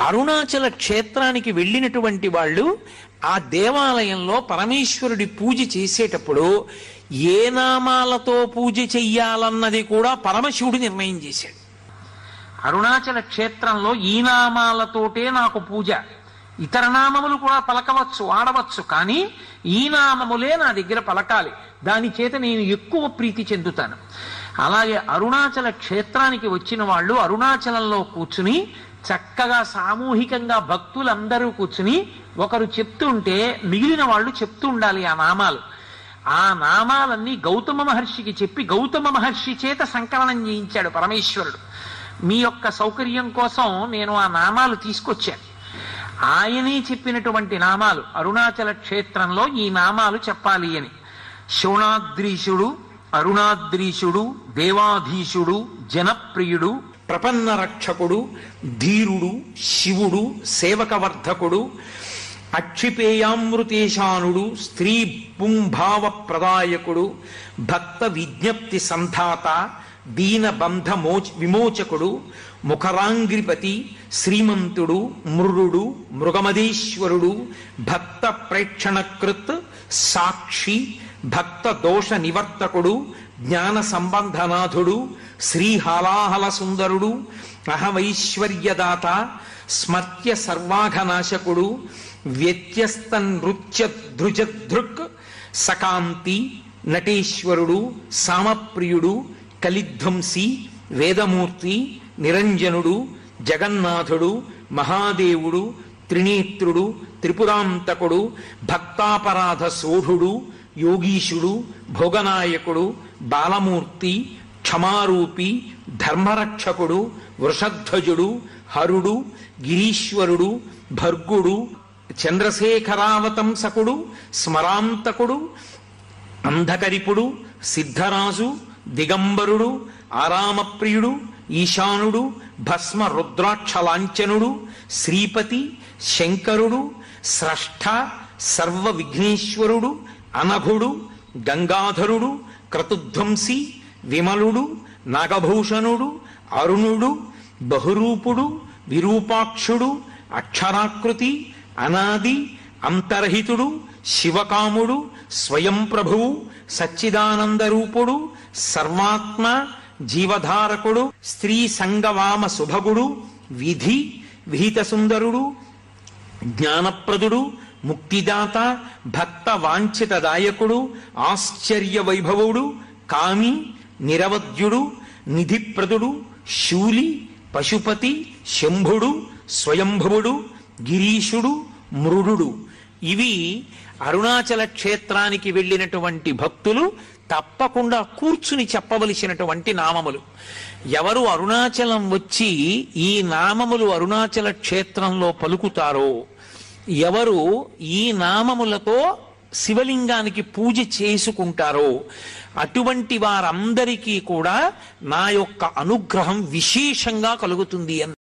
అరుణాచల క్షేత్రానికి వెళ్ళినటువంటి వాళ్ళు ఆ దేవాలయంలో పరమేశ్వరుడి పూజ చేసేటప్పుడు ఏ నామాలతో పూజ చెయ్యాలన్నది కూడా పరమశివుడు నిర్ణయం చేశాడు. అరుణాచల క్షేత్రంలో ఈ నామాలతోటే నాకు పూజ, ఇతర నామములు కూడా పలకవచ్చు, ఆడవచ్చు, కానీ ఈ నామములే నా దగ్గర పలకాలి, దాని చేత నేను ఎక్కువ ప్రీతి చెందుతాను. అలాగే అరుణాచల క్షేత్రానికి వచ్చిన వాళ్ళు అరుణాచలంలో కూర్చుని చక్కగా సామూహికంగా భక్తులందరూ కూర్చుని ఒకరు చెప్తుంటే మిగిలిన వాళ్ళు చెప్తూ ఉండాలి ఆ నామాలు. ఆ నామాలన్నీ గౌతమ మహర్షికి చెప్పి గౌతమ మహర్షి చేత సంకలనం చేయించాడు పరమేశ్వరుడు. మీ యొక్క సౌకర్యం కోసం నేను ఆ నామాలు తీసుకొచ్చాను. ఆయనే చెప్పినటువంటి నామాలు, అరుణాచల క్షేత్రంలో ఈ నామాలు చెప్పాలి అని. శోణాద్రీశుడు, అరుణాద్రీశుడు, దేవాధీశుడు, జనప్రియుడు, ప్రపన్న రక్షకుడు, ధీరుడు, శివుడు, సేవకవర్ధకుడు, అక్షిపేయామృతేశానుడు, స్త్రీ పుంభావ ప్రదాయకుడు, భక్త విజ్ఞప్తి సంధాత, దీనబంధ విమోచకుడు, ముఖరాంగ్రిపతి, శ్రీమంతుడు, మృరుడు, మృగమదేశ్వరుడు, భక్త ప్రేక్షణకృత్, సాక్షి, భక్త దోష నివర్తకుడు, జ్ఞాన సంబంధనాథుడు, శ్రీహాలాహల సుందరుడు, అహమైశ్వర్యదాత, స్మర్త్య సర్వాఘనాశకుడు, వ్యత్యస్త నృత్య ధృజధృక్, సకాంతి, నటేశ్వరుడు, సామప్రియుడు, కలిధ్వంసి, వేదమూర్తి, నిరంజనుడు, జగన్నాథుడు, మహాదేవుడు, త్రినేత్రుడు, త్రిపురాంతకుడు, భక్తాపరాధ సోఢుడు, యోగీశుడు, భోగనాయకుడు, బాలమూర్తి, క్షమారూపి, ధర్మరక్షకుడు, వృషధ్వజుడు, హరుడు, గిరీశ్వరుడు, భర్గుడు, చంద్రశేఖరావతంసకుడు, స్మరాంతకుడు, అంధకరిపుడు, సిద్ధరాజు, దిగంబరుడు, ఆరామప్రియుడు, ఈశానుడు, భస్మ రుద్రాక్షలాంఛనుడు, శ్రీపతి, శంకరుడు, స్రష్ట, సర్వ విఘ్నేశ్వరుడు, అనఘుడు, గంగాధరుడు, క్రతుధ్వంసి, విమలుడు, నాగభూషణుడు, అరుణుడు, బహురూపుడు, విరూపాక్షుడు, అక్షరాకృతి, అనాది, అంతర్హితుడు, శివకాముడు, స్వయం ప్రభువు, సచ్చిదానందరూపుడు, సర్వాత్మ, జీవధారకుడు, స్త్రీ సంగవామ శుభగుడు, విధి విహిత సుందరుడు, జ్ఞానప్రదుడు, ముక్తిదాత, భక్త వాంఛితదాయకుడు, ఆశ్చర్య వైభవుడు, కామి, నిరవధ్యుడు, నిధిప్రదుడు, శూలి, పశుపతి, శంభుడు, స్వయంభువుడు, గిరీశుడు, మృడు. ఇవి అరుణాచల క్షేత్రానికి వెళ్ళినటువంటి భక్తులు తప్పకుండా కూర్చుని చెప్పవలసినటువంటి నామములు. ఎవరు అరుణాచలం వచ్చి ఈ నామములు అరుణాచల క్షేత్రంలో పలుకుతారో, ఎవరు ఈ నామములతో శివలింగానికి పూజ చేసుకుంటారో అటువంటి వారందరికీ కూడా నా యొక్క అనుగ్రహం విశేషంగా కలుగుతుంది అన్నారు.